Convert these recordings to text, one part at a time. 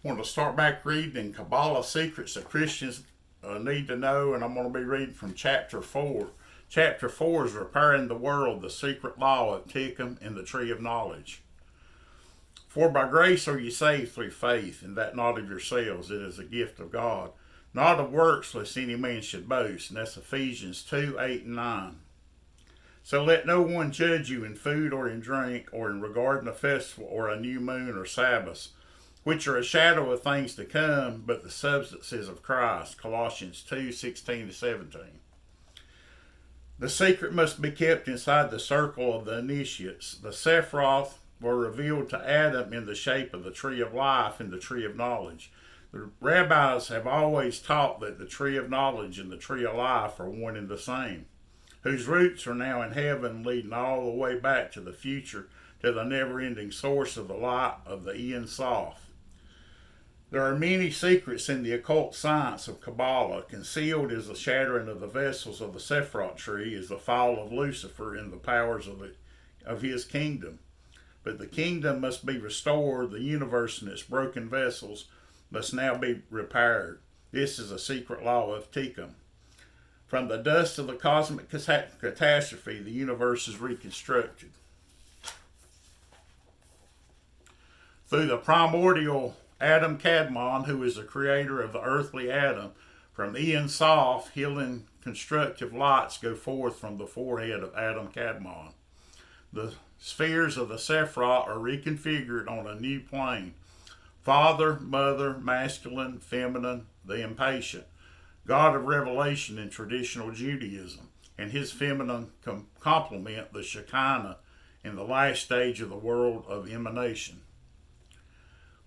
Want to start back reading in Kabbalah secrets that Christians need to know, and I'm going to be reading from chapter 4. Chapter 4 is Repairing the World, the Secret Law of Tikum and the Tree of Knowledge. For by grace are ye saved through faith, and that not of yourselves, it is a gift of God, not of works, lest any man should boast. And that's Ephesians 2, 8 and 9. So let no one judge you in food or in drink, or in regarding a festival, or a new moon, or Sabbaths, which are a shadow of things to come, but the substance is of Christ. Colossians 2, 16 to 17. The secret must be kept inside the circle of the initiates. The Sephiroth were revealed to Adam in the shape of the tree of life and the tree of knowledge. The rabbis have always taught that the tree of knowledge and the tree of life are one and the same, whose roots are now in heaven, leading all the way back to the future, to the never-ending source of the light of the Ein Sof. There are many secrets in the occult science of Kabbalah. Concealed is the shattering of the vessels of the Sephiroth tree, is the fall of Lucifer and the powers of his kingdom. But the kingdom must be restored. The universe and its broken vessels must now be repaired. This is a secret law of Tikum. From the dust of the cosmic catastrophe, the universe is reconstructed. Through the primordial Adam Kadmon, who is the creator of the earthly Adam, from Ein Sof, healing constructive lights go forth from the forehead of Adam Kadmon. The spheres of the Sephiroth are reconfigured on a new plane. Father, mother, masculine, feminine, the impatient, God of revelation in traditional Judaism, and his feminine complement, the Shekinah, in the last stage of the world of emanation.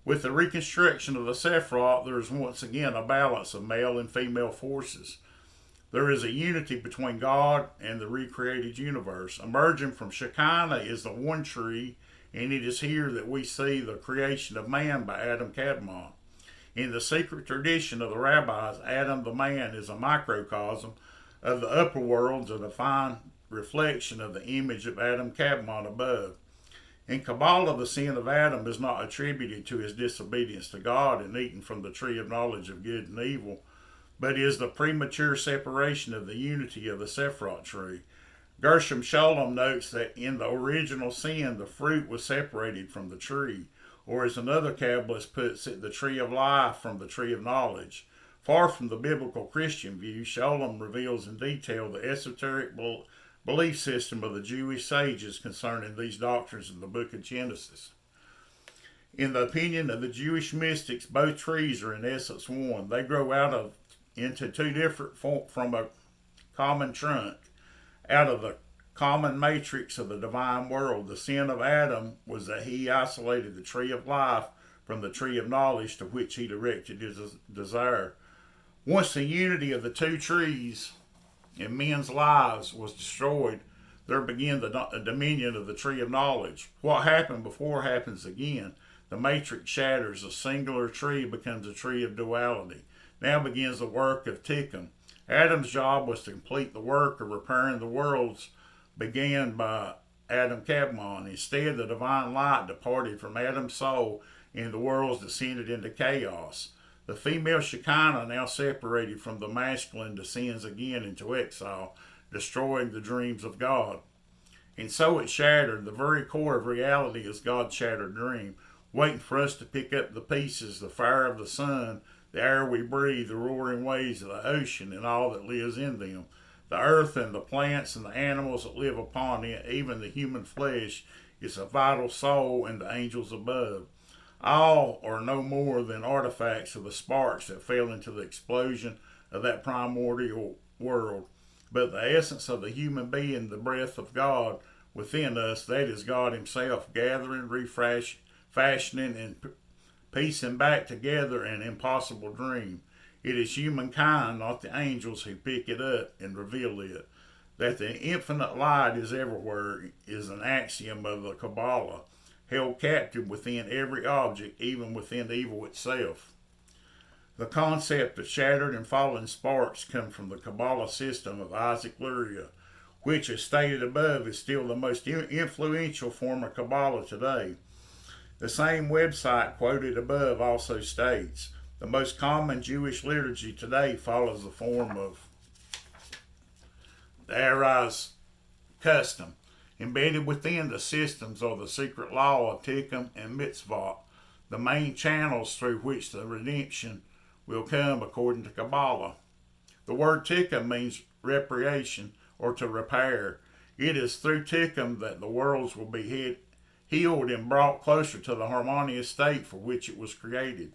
With the reconstruction of the Sephiroth, there is once again a balance of male and female forces. There is a unity between God and the recreated universe. Emerging from Shekinah is the one tree, and it is here that we see the creation of man by Adam Kadmon. In the secret tradition of the rabbis, Adam the man is a microcosm of the upper worlds, a divine reflection of the image of Adam Kadmon above. In Kabbalah, the sin of Adam is not attributed to his disobedience to God and eating from the tree of knowledge of good and evil, but is the premature separation of the unity of the Sephiroth tree. Gershom Scholem notes that in the original sin, the fruit was separated from the tree, or as another Kabbalist puts it, the tree of life from the tree of knowledge. Far from the biblical Christian view, Scholem reveals in detail the esoteric belief system of the Jewish sages concerning these doctrines in the book of Genesis. In the opinion of the Jewish mystics, both trees are in essence one. They grow into two different from a common trunk, out of the common matrix of the divine world. The sin of Adam was that he isolated the tree of life from the tree of knowledge to which he directed his desire. Once the unity of the two trees in men's lives was destroyed, there began the dominion of the tree of knowledge. What happened before happens again. The matrix shatters. A singular tree becomes a tree of duality. Now begins the work of Tikum. Adam's job was to complete the work of repairing the worlds began by Adam Kadmon. Instead, the divine light departed from Adam's soul and the worlds descended into chaos. The female Shekinah, now separated from the masculine, descends again into exile, destroying the dreams of God. And so it shattered. The very core of reality is God's shattered dream, waiting for us to pick up the pieces, the fire of the sun, the air we breathe, the roaring waves of the ocean, and all that lives in them. The earth and the plants and the animals that live upon it, even the human flesh, is a vital soul, and the angels above. All are no more than artifacts of the sparks that fell into the explosion of that primordial world. But the essence of the human being, the breath of God within us, that is God himself, gathering, fashioning, and piecing back together an impossible dream. It is humankind, not the angels, who pick it up and reveal it. That the infinite light is everywhere is an axiom of the Kabbalah, held captive within every object, even within evil itself. The concept of shattered and fallen sparks come from the Kabbalah system of Isaac Luria, which, as stated above, is still the most influential form of Kabbalah today. The same website quoted above also states, the most common Jewish liturgy today follows the form of the Arais custom. Embedded within the systems are the secret law of Tikum and Mitzvot, the main channels through which the redemption will come according to Kabbalah. The word Tikum means reparation or to repair. It is through Tikum that the worlds will be healed and brought closer to the harmonious state for which it was created.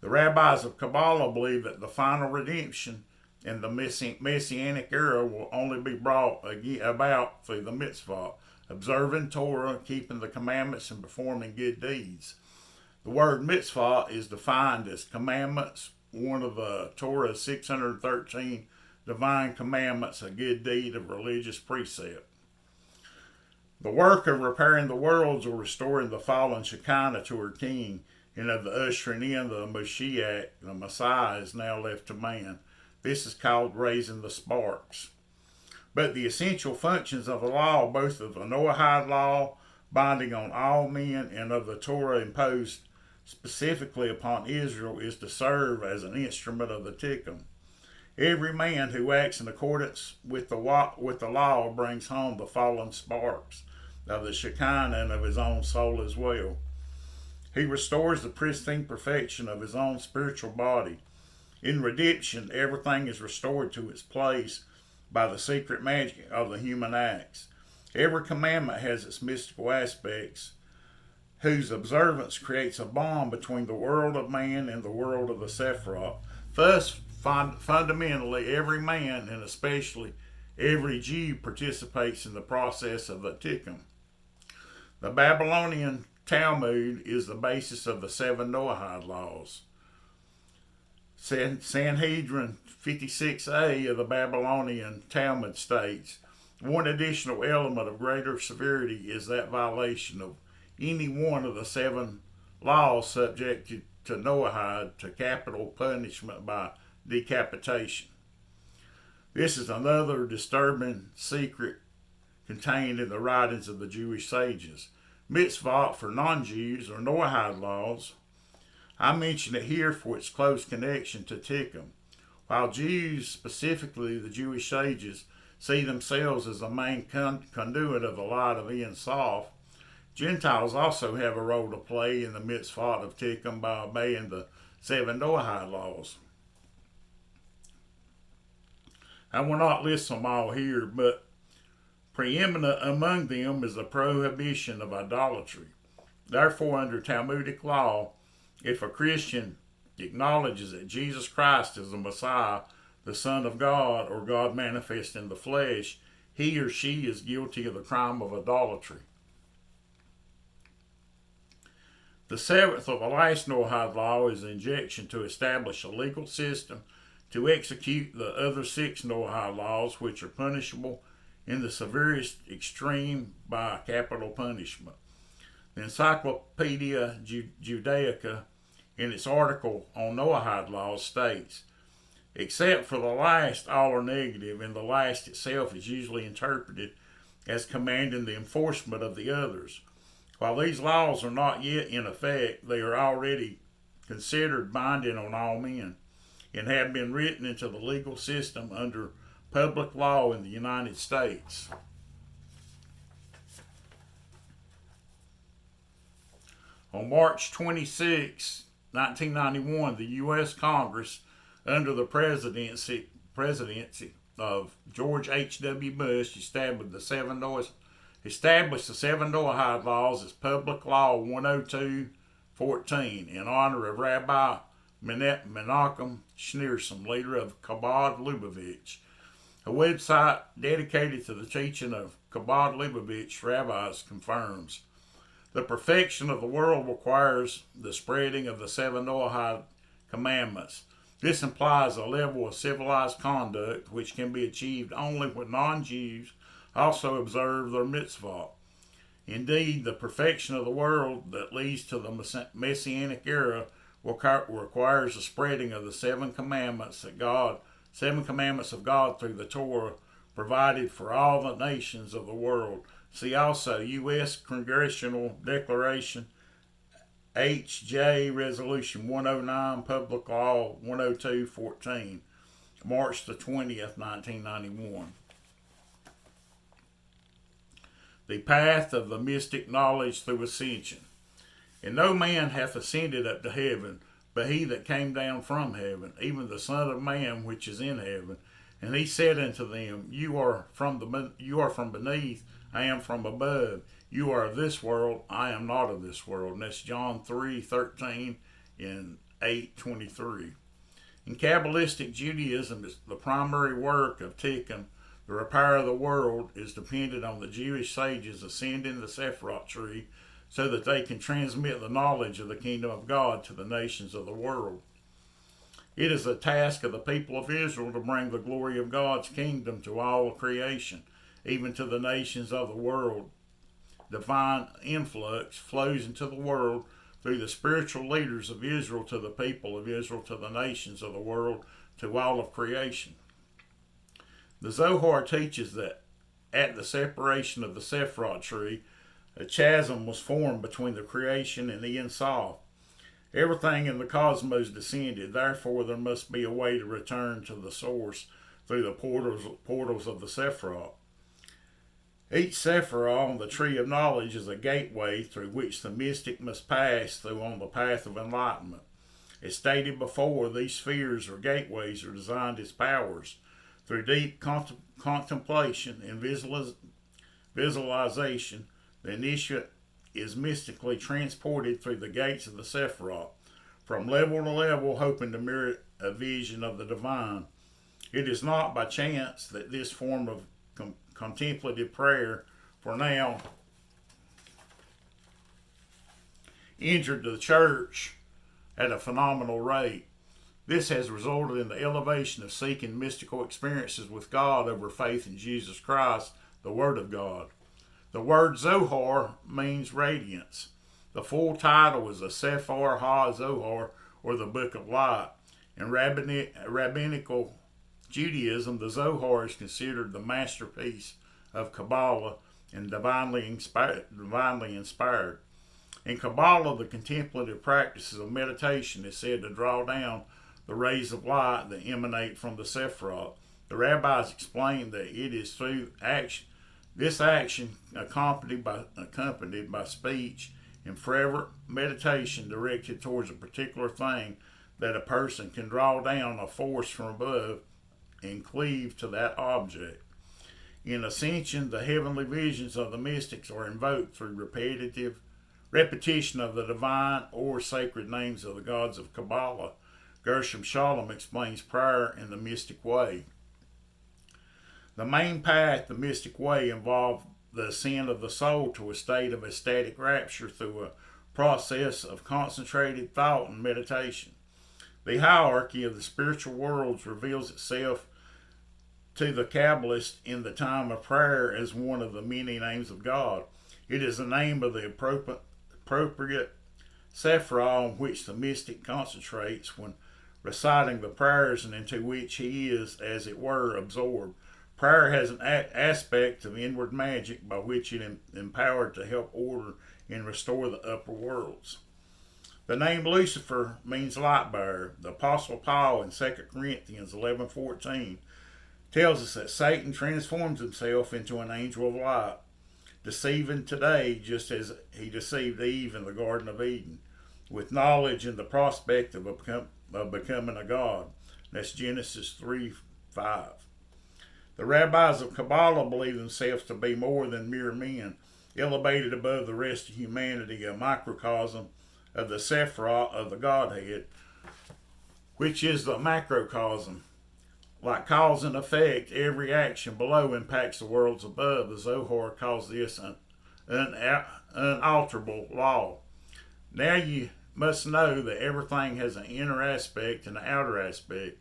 The rabbis of Kabbalah believe that the final redemption in the Messianic era will only be brought about through the mitzvah, observing Torah, keeping the commandments, and performing good deeds. The word mitzvah is defined as commandments, one of the Torah's 613 divine commandments, a good deed of religious precept. The work of repairing the worlds or restoring the fallen Shekinah to her king, and of the ushering in the Moshiach, the Messiah, is now left to man. This is called raising the sparks. But the essential functions of the law, both of the Noahide law, binding on all men, and of the Torah imposed specifically upon Israel, is to serve as an instrument of the Tikum. Every man who acts in accordance with the law brings home the fallen sparks of the Shekinah and of his own soul as well. He restores the pristine perfection of his own spiritual body. In redemption, everything is restored to its place by the secret magic of the human acts. Every commandment has its mystical aspects, whose observance creates a bond between the world of man and the world of the Sephiroth. Thus, fundamentally, every man, and especially every Jew, participates in the process of the Tikum. The Babylonian Talmud is the basis of the 7 Noahide laws. Sanhedrin 56a of the Babylonian Talmud states, one additional element of greater severity is that violation of any one of the 7 laws subjected to Noahide to capital punishment by decapitation. This is another disturbing secret contained in the writings of the Jewish sages. Mitzvot for non-Jews or Noahide laws. I mention it here for its close connection to Tikum. While Jews, specifically the Jewish sages, see themselves as the main conduit of the light of Ein Sof, Gentiles also have a role to play in the mitzvot of Tikum by obeying the 7 Noahide laws. I will not list them all here, but preeminent among them is the prohibition of idolatry. Therefore, under Talmudic law, if a Christian acknowledges that Jesus Christ is the Messiah, the Son of God, or God manifest in the flesh, he or she is guilty of the crime of idolatry. The 7th or the last Noahide law is an injunction to establish a legal system to execute the other 6 Noahide laws, which are punishable in the severest extreme by capital punishment. The Encyclopedia Judaica, in its article on Noahide laws, states, except for the last, all are negative, and the last itself is usually interpreted as commanding the enforcement of the others. While these laws are not yet in effect, they are already considered binding on all men and have been written into the legal system under public law in the United States. On March 26, 1991, the U.S. Congress, under the presidency of George H.W. Bush, established the 7 Noahide laws as Public Law 102-14 in honor of Rabbi Menachem Schneerson, leader of Chabad Lubavitch. A website dedicated to the teaching of Chabad Lubavitch rabbis confirms the perfection of the world requires the spreading of the 7 Noahide commandments. This implies a level of civilized conduct which can be achieved only when non-Jews also observe their mitzvah. Indeed, the perfection of the world that leads to the Messianic era requires the spreading of the 7 commandments of God through the Torah provided for all the nations of the world. See also U.S. Congressional Declaration H.J. Resolution 109, Public Law 102.14, March the 20th, 1991. The path of the mystic knowledge through ascension. And no man hath ascended up to heaven, but he that came down from heaven, even the Son of Man which is in heaven. And he said unto them, You are from beneath, I am from above. You are of this world, I am not of this world. And that's John 3:13 and 8:23. In Kabbalistic Judaism, the primary work of Tikum, the repair of the world, is dependent on the Jewish sages ascending the Sephiroth tree so that they can transmit the knowledge of the kingdom of God to the nations of the world. It is the task of the people of Israel to bring the glory of God's kingdom to all creation, even to the nations of the world. Divine influx flows into the world through the spiritual leaders of Israel to the people of Israel, to the nations of the world, to all of creation. The Zohar teaches that at the separation of the Sephiroth tree, a chasm was formed between the creation and the Ein Sof. Everything in the cosmos descended, therefore there must be a way to return to the source through the portals of the Sephiroth. Each Sephiroth on the tree of knowledge is a gateway through which the mystic must pass through on the path of enlightenment. As stated before, these spheres or gateways are designed as powers. Through deep contemplation and visualization, the initiate is mystically transported through the gates of the Sephiroth, from level to level, hoping to merit a vision of the divine. It is not by chance that this form of contemplative prayer, for now, entered the church at a phenomenal rate. This has resulted in the elevation of seeking mystical experiences with God over faith in Jesus Christ, the Word of God. The word Zohar means radiance. The full title is the Sefer HaZohar, or the Book of Light. In rabbinical Judaism, the Zohar is considered the masterpiece of Kabbalah and divinely inspired. In Kabbalah, the contemplative practices of meditation is said to draw down the rays of light that emanate from the Sephiroth. The rabbis explain that it is through this action accompanied by speech and forever meditation directed towards a particular thing that a person can draw down a force from above and cleave to that object. In Ascension, the heavenly visions of the mystics are invoked through repetition of the divine or sacred names of the gods of Kabbalah. Gershom Scholem explains prayer in the mystic way. The main path, the mystic way, involved the ascent of the soul to a state of ecstatic rapture through a process of concentrated thought and meditation. The hierarchy of the spiritual worlds reveals itself to the Kabbalist in the time of prayer as one of the many names of God. It is the name of the appropriate Sephirah on which the mystic concentrates when reciting the prayers and into which he is, as it were, absorbed. Prayer has an aspect of inward magic by which it is empowered to help order and restore the upper worlds. The name Lucifer means light bearer. The Apostle Paul in 2 Corinthians 11:14 tells us that Satan transforms himself into an angel of light, deceiving today just as he deceived Eve in the Garden of Eden, with knowledge and the prospect of becoming a god. That's Genesis 3:5. The rabbis of Kabbalah believe themselves to be more than mere men, elevated above the rest of humanity, a microcosm of the Sephirah of the Godhead, which is the macrocosm. Like cause and effect, every action below impacts the worlds above. The Zohar calls this an unalterable law. Now you must know that everything has an inner aspect and an outer aspect.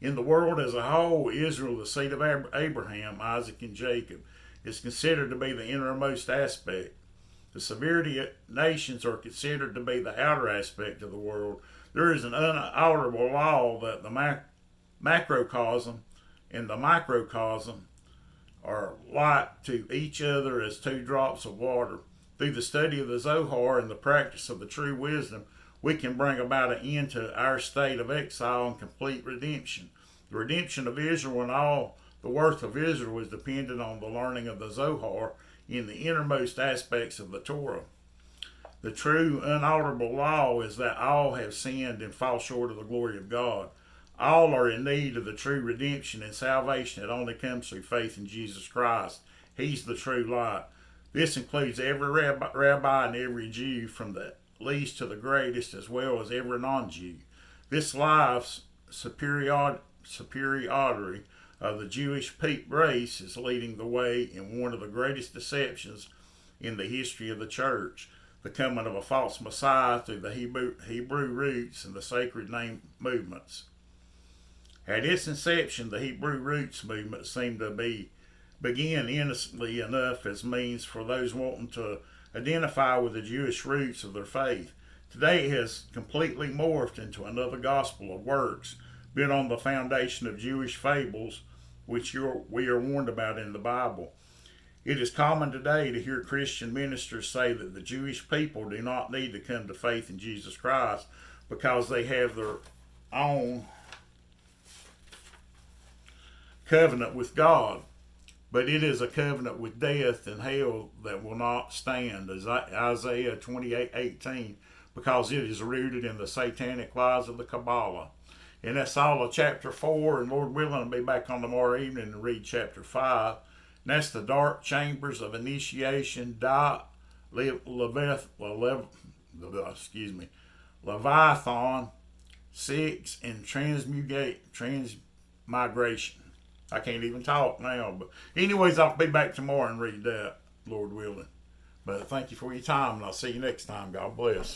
In the world as a whole, Israel, the seed of Abraham, Isaac, and Jacob, is considered to be the innermost aspect. The severity nations are considered to be the outer aspect of the world. There is an unalterable law that the macrocosm and the microcosm are like to each other as two drops of water. Through the study of the Zohar and the practice of the true wisdom, we can bring about an end to our state of exile and complete redemption. The redemption of Israel and all the worth of Israel was dependent on the learning of the Zohar in the innermost aspects of the Torah. The true, unalterable law is that all have sinned and fall short of the glory of God. All are in need of the true redemption and salvation that only comes through faith in Jesus Christ. He's the true light. This includes every rabbi and every Jew, from the least to the greatest, as well as every non-Jew. This life's superiority of the Jewish race is leading the way in one of the greatest deceptions in the history of the church, the coming of a false Messiah through the Hebrew roots and the sacred name movements. At its inception, the Hebrew roots movement seemed to begin innocently enough as means for those wanting to identify with the Jewish roots of their faith. Today it has completely morphed into another gospel of works built on the foundation of Jewish fables, which we are warned about in the Bible. It is common today to hear Christian ministers say that the Jewish people do not need to come to faith in Jesus Christ because they have their own covenant with God. But it is a covenant with death and hell that will not stand, as Isaiah 28:18, because it is rooted in the satanic lies of the Kabbalah. And that's all of chapter 4, and Lord willing, I'll be back on tomorrow evening and read chapter 5. And that's the dark chambers of initiation, Leviathan, 6, and transmigration. I can't even talk now, but anyways, I'll be back tomorrow and read that, Lord willing. But thank you for your time, and I'll see you next time. God bless.